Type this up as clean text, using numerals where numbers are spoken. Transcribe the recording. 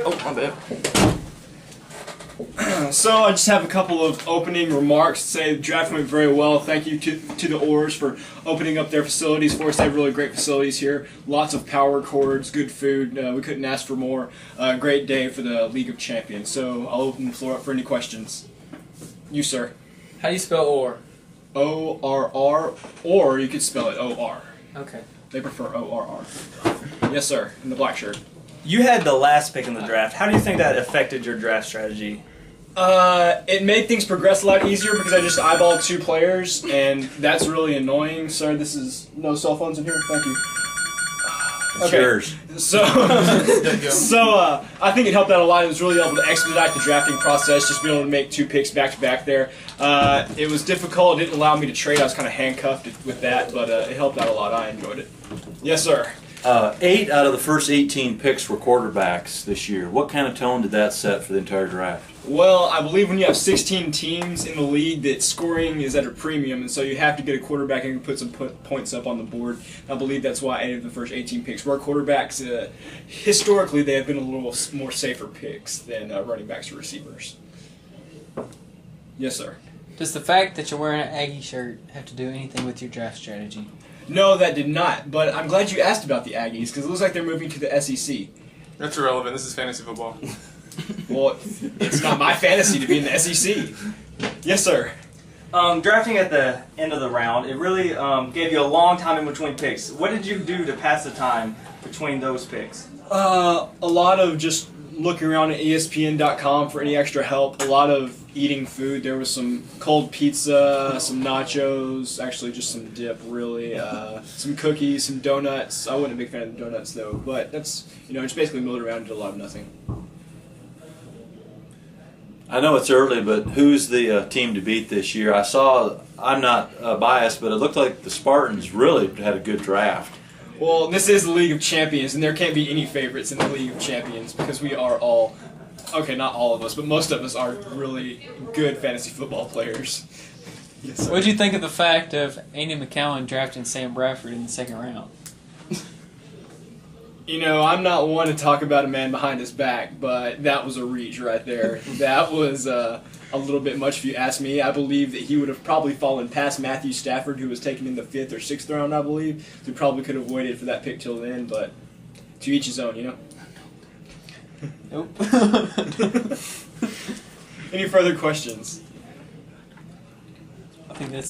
Oh, my bad. So I just have a couple of opening remarks to say the draft went very well. Thank you to the Oars for opening up their facilities for us. They have really great facilities here. Lots of power cords, good food. We couldn't ask for more. Great day for the League of Champions. So I'll open the floor up for any questions. You, sir. How do you spell or? O-R-R, or you could spell it O-R. Okay. They prefer O-R-R. Yes, sir, in the black shirt. You had the last pick in the draft. How do you think that affected your draft strategy? It made things progress a lot easier because I just eyeballed 2 players, and that's really annoying. Sir, this is no cell phones in here. Thank you. It's yours. So, I think it helped out a lot. It was really able to expedite the drafting process, just being able to make 2 picks back to back there. It was difficult. It didn't allow me to trade. I was kind of handcuffed with that, but it helped out a lot. I enjoyed it. Yes, sir. 8 out of the first 18 picks were quarterbacks this year. What kind of tone did that set for the entire draft? Well, I believe when you have 16 teams in the league, that scoring is at a premium, and so you have to get a quarterback and put some points up on the board. I believe that's why 8 of the first 18 picks were quarterbacks. Historically, they have been a little more safer picks than running backs or receivers. Yes, sir. Does the fact that you're wearing an Aggie shirt have to do anything with your draft strategy? No, that did not, but I'm glad you asked about the Aggies, because it looks like they're moving to the SEC. That's irrelevant. This is fantasy football. Well, it's not my fantasy to be in the SEC. Yes, sir. Drafting at the end of the round, it really gave you a long time in between picks. What did you do to pass the time between those picks? A lot of just looking around at ESPN.com for any extra help. A lot of eating food. There was some cold pizza, some nachos, actually just some dip, really. Some cookies, some donuts. I wasn't a big fan of the donuts, though. But that's, just basically milled around and did a lot of nothing. I know it's early, but who's the team to beat this year? I'm not biased, but it looked like the Spartans really had a good draft. Well, this is the League of Champions, and there can't be any favorites in the League of Champions because we are all, okay, not all of us, but most of us are really good fantasy football players. Yes, sir. What did you think of the fact of Andy McCowan drafting Sam Bradford in the 2nd round? I'm not one to talk about a man behind his back, but that was a reach right there. That was a little bit much if you ask me. I believe that he would have probably fallen past Matthew Stafford, who was taken in the 5th or 6th round, I believe. So we probably could have waited for that pick till then, but to each his own, Nope. Any further questions? I think that's